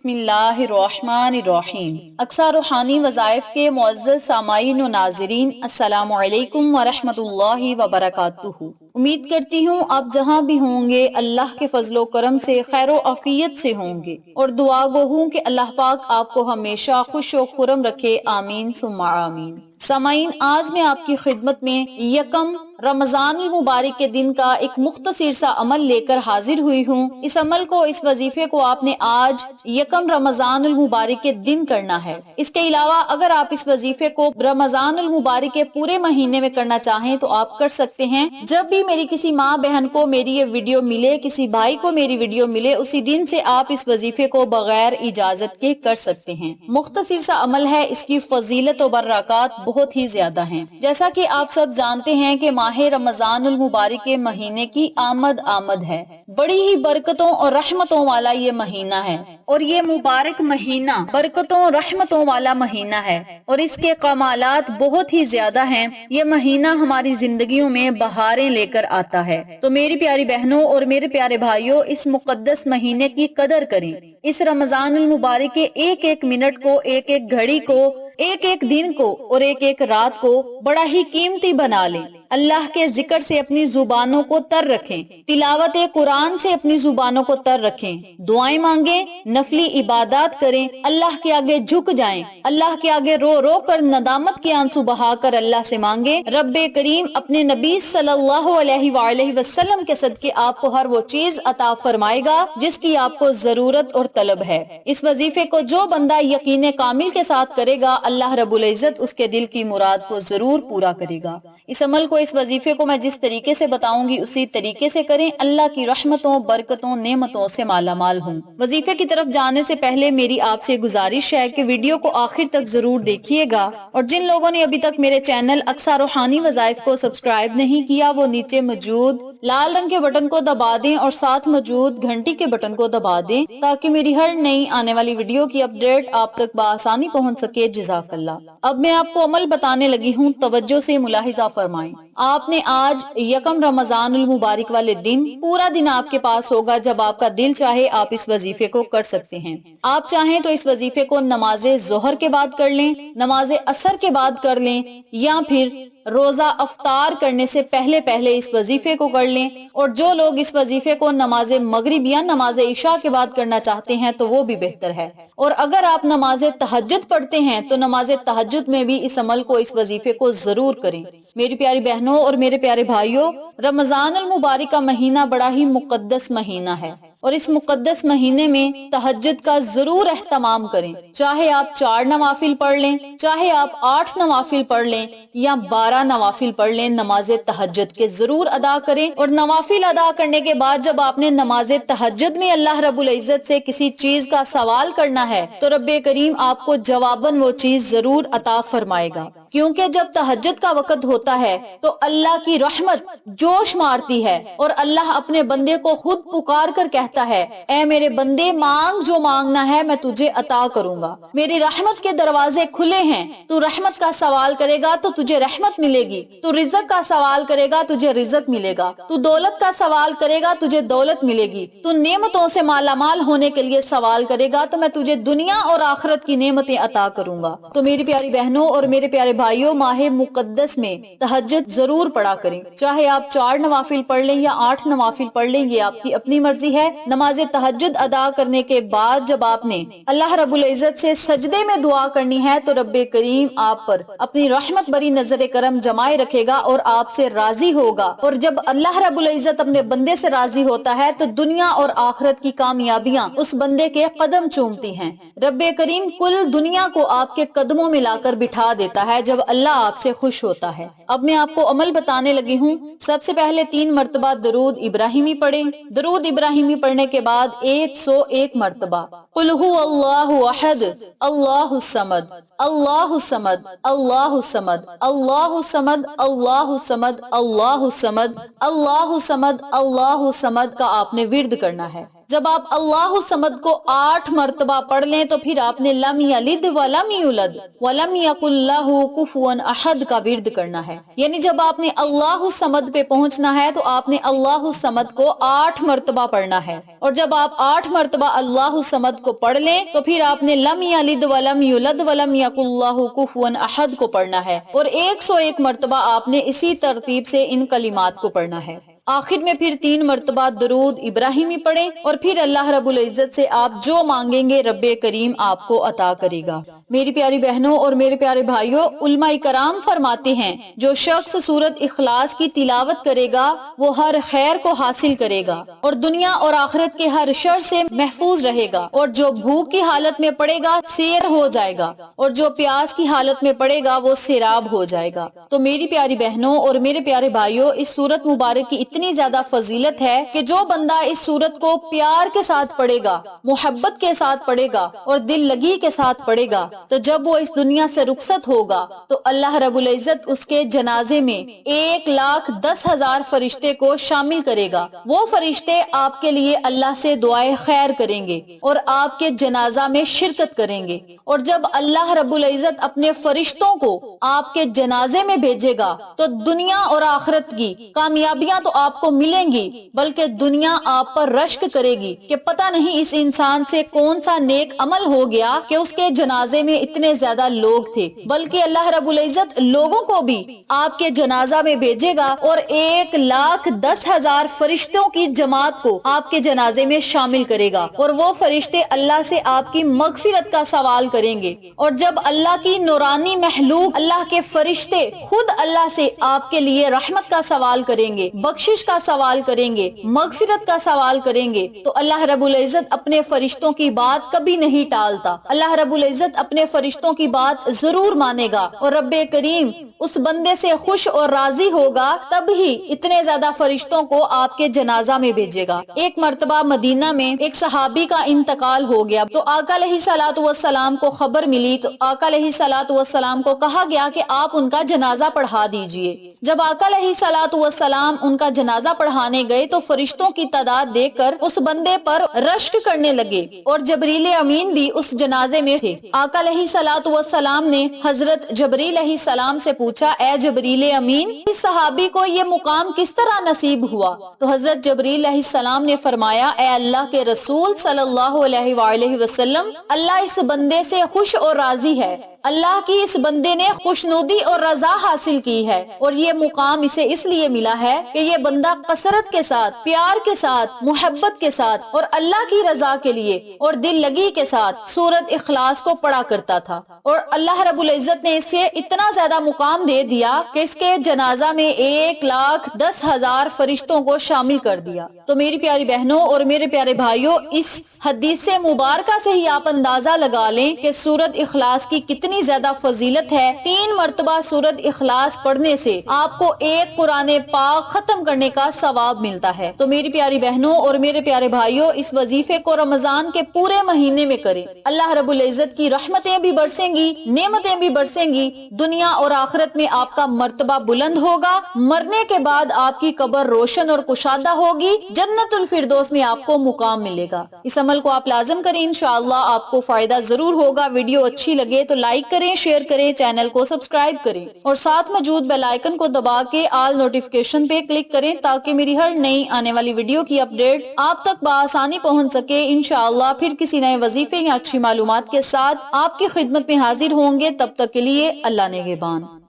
بسم اللہ الرحمن الرحیم۔ اقصا روحانی وظائف کے معزز سامعین و ناظرین، السلام علیکم ورحمۃ اللہ وبرکاتہ۔ امید کرتی ہوں آپ جہاں بھی ہوں گے اللہ کے فضل و کرم سے خیر و عافیت سے ہوں گے، اور دعا گو ہوں کہ اللہ پاک آپ کو ہمیشہ خوش و خرم رکھے، آمین ثم آمین۔ سامعین، آج میں آپ کی خدمت میں یکم رمضان المبارک کے دن کا ایک مختصر سا عمل لے کر حاضر ہوئی ہوں۔ اس عمل کو، اس وظیفے کو آپ نے آج یکم رمضان المبارک کے دن کرنا ہے۔ اس کے علاوہ اگر آپ اس وظیفے کو رمضان المبارک کے پورے مہینے میں کرنا چاہیں تو آپ کر سکتے ہیں۔ جب بھی میری کسی ماں بہن کو میری یہ ویڈیو ملے، کسی بھائی کو میری ویڈیو ملے، اسی دن سے آپ اس وظیفے کو بغیر اجازت کے کر سکتے ہیں۔ مختصر سا عمل ہے، اس کی فضیلت و برکات بہت ہی زیادہ ہیں۔ جیسا کہ آپ سب جانتے ہیں کہ ماہ رمضان المبارک کے مہینے کی آمد ہے، بڑی ہی برکتوں اور رحمتوں والا یہ مہینہ ہے، اور یہ مبارک مہینہ برکتوں رحمتوں والا مہینہ ہے، اور اس کے کمالات بہت ہی زیادہ ہیں۔ یہ مہینہ ہماری زندگیوں میں بہاریں لے کر آتا ہے، تو میری پیاری بہنوں اور میرے پیارے بھائیوں، اس مقدس مہینے کی قدر کریں۔ اس رمضان المبارک کے ایک ایک منٹ کو، ایک ایک گھڑی کو، ایک ایک دن کو اور ایک ایک رات کو بڑا ہی قیمتی بنا لیں۔ اللہ کے ذکر سے اپنی زبانوں کو تر رکھیں، تلاوت قرآن سے اپنی زبانوں کو تر رکھیں، دعائیں مانگیں، نفلی عبادات کریں، اللہ کے آگے جھک جائیں، اللہ کے آگے رو رو کر ندامت کے آنسو بہا کر اللہ سے مانگیں۔ رب کریم اپنے نبی صلی اللہ علیہ وآلہ وسلم کے صدقے آپ کو ہر وہ چیز عطا فرمائے گا جس کی آپ کو ضرورت اور طلب ہے۔ اس وظیفے کو جو بندہ یقین کامل کے ساتھ کرے گا، اللہ رب العزت اس کے دل کی مراد کو ضرور پورا کرے گا۔ اس عمل کو، اس وظیفے کو میں جس طریقے سے بتاؤں گی اسی طریقے سے کریں، اللہ کی رحمتوں، برکتوں، نعمتوں سے مالا مال ہوں۔ وظیفے کی طرف جانے سے پہلے میری آپ سے گزارش ہے کہ ویڈیو کو آخر تک ضرور دیکھیے گا، اور جن لوگوں نے ابھی تک میرے چینل اقصا روحانی وظائف کو سبسکرائب نہیں کیا، وہ نیچے موجود لال رنگ کے بٹن کو دبا دیں اور ساتھ موجود گھنٹی کے بٹن کو دبا دیں تاکہ میری ہر نئی آنے والی ویڈیو کی اپڈیٹ آپ تک بآسانی پہنچ سکے۔ جزاک اللہ۔ اب میں آپ کو عمل بتانے لگی ہوں، توجہ سے ملاحظہ فرمائیں۔ آپ نے آج یکم رمضان المبارک والے دن، پورا دن آپ کے پاس ہوگا، جب آپ کا دل چاہے آپ اس وظیفے کو کر سکتے ہیں۔ آپ چاہیں تو اس وظیفے کو نماز ظہر کے بعد کر لیں، نماز عصر کے بعد کر لیں، یا پھر روزہ افطار کرنے سے پہلے پہلے اس وظیفے کو کر لیں، اور جو لوگ اس وظیفے کو نماز مغرب یا نماز عشاء کے بعد کرنا چاہتے ہیں تو وہ بھی بہتر ہے، اور اگر آپ نماز تہجد پڑھتے ہیں تو نماز تہجد میں بھی اس عمل کو، اس وظیفے کو ضرور کریں۔ میری پیاری بہنوں اور میرے پیارے بھائیوں، رمضان المبارک کا مہینہ بڑا ہی مقدس مہینہ ہے، اور اس مقدس مہینے میں تہجد کا ضرور اہتمام کریں۔ چاہے آپ 4 نوافل پڑھ لیں، چاہے آپ 8 نوافل پڑھ لیں، یا 12 نوافل پڑھ لیں، نماز تہجد کے ضرور ادا کریں۔ اور نوافل ادا کرنے کے بعد جب آپ نے نماز تہجد میں اللہ رب العزت سے کسی چیز کا سوال کرنا ہے تو رب کریم آپ کو جواباً وہ چیز ضرور عطا فرمائے گا، کیونکہ جب تہجد کا وقت ہوتا ہے تو اللہ کی رحمت جوش مارتی ہے، اور اللہ اپنے بندے کو خود پکار کر کہتا ہے، اے میرے بندے، مانگ جو مانگنا ہے میں تجھے عطا کروں گا۔ میری رحمت کے دروازے کھلے ہیں، تو رحمت کا سوال کرے گا تو تجھے رحمت ملے گی، تو رزق کا سوال کرے گا تجھے رزق ملے گا، تو دولت کا سوال کرے گا تجھے دولت ملے گی، تو نعمتوں سے مالا مال ہونے کے لیے سوال کرے گا تو میں تجھے دنیا اور آخرت کی نعمتیں عطا کروں گا۔ تو میری پیاری بہنوں اور میرے پیارے بھائیوں، ماہ مقدس میں تہجد ضرور پڑھا کریں، چاہے آپ 4 نوافل پڑھ لیں یا 8 نوافل پڑھ لیں، یہ آپ کی اپنی مرضی ہے۔ نماز تہجد ادا کرنے کے بعد جب آپ نے اللہ رب العزت سے سجدے میں دعا کرنی ہے تو رب کریم آپ پر اپنی رحمت بری نظر کرم جمائے رکھے گا اور آپ سے راضی ہوگا، اور جب اللہ رب العزت اپنے بندے سے راضی ہوتا ہے تو دنیا اور آخرت کی کامیابیاں اس بندے کے قدم چومتی ہیں۔ رب کریم کل دنیا کو آپ کے قدموں میں لا کر بٹھا دیتا ہے جب اللہ آپ سے خوش ہوتا ہے۔ اب میں آپ کو عمل بتانے لگی ہوں۔ سب سے پہلے 3 مرتبہ درود ابراہیمی پڑھیں۔ درود ابراہیمی پڑھنے کے بعد 101 مرتبہ قل هو اللہ احد اللہ الصمد اللہ الصمد اللہ الصمد اللہ الصمد اللہ الصمد اللہ الصمد اللہ الصمد اللہ الصمد کا آپ نے ورد کرنا ہے۔ جب آپ اللہ الصمد کو 8 مرتبہ پڑھ لیں تو پھر آپ نے لم یلد ولم یولد ولم یکن لہ کفوا احد کا ورد کرنا ہے، یعنی جب آپ نے اللہ الصمد پہ پہنچنا ہے تو آپ نے اللہ الصمد کو 8 مرتبہ پڑھنا ہے، اور جب آپ 8 مرتبہ اللہ الصمد کو پڑھ لیں تو پھر آپ نے لم یلد ولم یولد ولم یکن لہ کفوا احد کو پڑھنا ہے، اور 101 مرتبہ آپ نے اسی ترتیب سے ان کلمات کو پڑھنا ہے۔ آخر میں پھر 3 مرتبہ درود ابراہیمی پڑھیں، اور پھر اللہ رب العزت سے آپ جو مانگیں گے رب کریم آپ کو عطا کرے گا۔ میری پیاری بہنوں اور میرے پیارے بھائیوں، علماء کرام فرماتے ہیں جو شخص سورۃ اخلاص کی تلاوت کرے گا وہ ہر خیر کو حاصل کرے گا اور دنیا اور آخرت کے ہر شر سے محفوظ رہے گا، اور جو بھوک کی حالت میں پڑے گا سیر ہو جائے گا، اور جو پیاس کی حالت میں پڑے گا وہ سیراب ہو جائے گا۔ تو میری پیاری بہنوں اور میرے پیارے بھائیوں، اس سورت مبارک کی اتنی زیادہ فضیلت ہے کہ جو بندہ اس سورت کو پیار کے ساتھ پڑھے گا، محبت کے ساتھ پڑھے گا اور دل لگی کے ساتھ پڑھے گا، تو جب وہ اس دنیا سے رخصت ہوگا تو اللہ رب العزت اس کے جنازے میں 1,10,000 فرشتے کو شامل کرے گا۔ وہ فرشتے آپ کے لیے اللہ سے دعائے خیر کریں گے اور آپ کے جنازہ میں شرکت کریں گے، اور جب اللہ رب العزت اپنے فرشتوں کو آپ کے جنازے میں بھیجے گا تو دنیا اور آخرت کی کامیابیاں تو آپ کو ملیں گی، بلکہ دنیا آپ پر رشک کرے گی کہ پتہ نہیں اس انسان سے کون سا نیک عمل ہو گیا کہ اس کے جنازے میں اتنے زیادہ لوگ تھے، بلکہ اللہ رب العزت لوگوں کو بھی آپ کے جنازہ میں بھیجے گا اور 1,10,000 فرشتوں کی جماعت کو آپ کے جنازے میں شامل کرے گا، اور وہ فرشتے اللہ سے آپ کی مغفرت کا سوال کریں گے، اور جب اللہ کی نورانی محلوق اللہ کے فرشتے خود اللہ سے آپ کے لیے رحمت کا سوال کریں گے، بخشش کا سوال کریں گے، مغفرت کا سوال کریں گے، تو اللہ رب العزت اپنے فرشتوں کی بات کبھی نہیں ٹالتا۔ اللہ رب العزت اپنے فرشتوں کی بات ضرور مانے گا، اور رب کریم اس بندے سے خوش اور راضی ہوگا تب ہی اتنے زیادہ فرشتوں کو آپ کے جنازہ میں بھیجے گا۔ ایک مرتبہ مدینہ میں ایک صحابی کا انتقال ہو گیا تو آقا علیہ الصلوۃ والسلام کو خبر ملی، تو آقا علیہ الصلوۃ والسلام کو کہا گیا کہ آپ ان کا جنازہ پڑھا دیجئے۔ جب آقا علیہ الصلوۃ والسلام ان کا جنازہ پڑھانے گئے تو فرشتوں کی تعداد دیکھ کر اس بندے پر رشک کرنے لگے، اور جبریل امین بھی اس جنازے میں تھے۔ آقا علیہ الصلوۃ والسلام نے حضرت جبریل علیہ السلام سے پوچھا، اے جبریل امین، اس صحابی کو یہ مقام کس طرح نصیب ہوا؟ تو حضرت جبریل علیہ السلام نے فرمایا، اے اللہ کے رسول صلی اللہ علیہ وآلہ وسلم، اللہ اس بندے سے خوش اور راضی ہے، اللہ کی اس بندے نے خوشنودی اور رضا حاصل کی ہے، اور یہ مقام اسے اس لیے ملا ہے کہ یہ بندہ کثرت کے ساتھ، پیار کے ساتھ، محبت کے ساتھ اور اللہ کی رضا کے لیے اور دل لگی کے ساتھ سورۃ اخلاص کو پڑھا کرتا تھا، اور اللہ رب العزت نے اسے اتنا زیادہ مقام دے دیا کہ اس کے جنازہ میں 1,10,000 فرشتوں کو شامل کر دیا۔ تو میری پیاری بہنوں اور میرے پیارے بھائیوں، اس حدیث مبارکہ سے ہی آپ اندازہ لگا لیں کہ سورۃ اخلاص کی کتنی زیادہ فضیلت ہے۔ 3 مرتبہ سورۃ اخلاص پڑھنے سے آپ کو ایک قرآن پاک ختم کرنے کا ثواب ملتا ہے۔ تو میری پیاری بہنوں اور میرے پیارے بھائیوں، اس وظیفے کو رمضان کے پورے مہینے میں کریں، اللہ رب العزت کی رحمتیں بھی برسیں گی، نعمتیں بھی برسیں گی، دنیا اور آخرت میں آپ کا مرتبہ بلند ہوگا، مرنے کے بعد آپ کی قبر روشن اور کشادہ ہوگی، جنت الفردوس میں آپ کو مقام ملے گا۔ اس عمل کو آپ لازم کریں، انشاءاللہ آپ کو فائدہ ضرور ہوگا۔ ویڈیو اچھی لگے تو لائک کریں، شیئر کریں، چینل کو سبسکرائب کریں اور ساتھ موجود بیل آئیکن کو دبا کے آل نوٹیفیکیشن پہ کلک کریں تاکہ میری ہر نئی آنے والی ویڈیو کی اپڈیٹ آپ تک بآسانی پہنچ سکے۔ انشاءاللہ پھر کسی نئے وظیفے یا اچھی معلومات کے ساتھ آپ کی خدمت میں حاضر ہوں گے، تب تک کے لیے اللہ نگہبان۔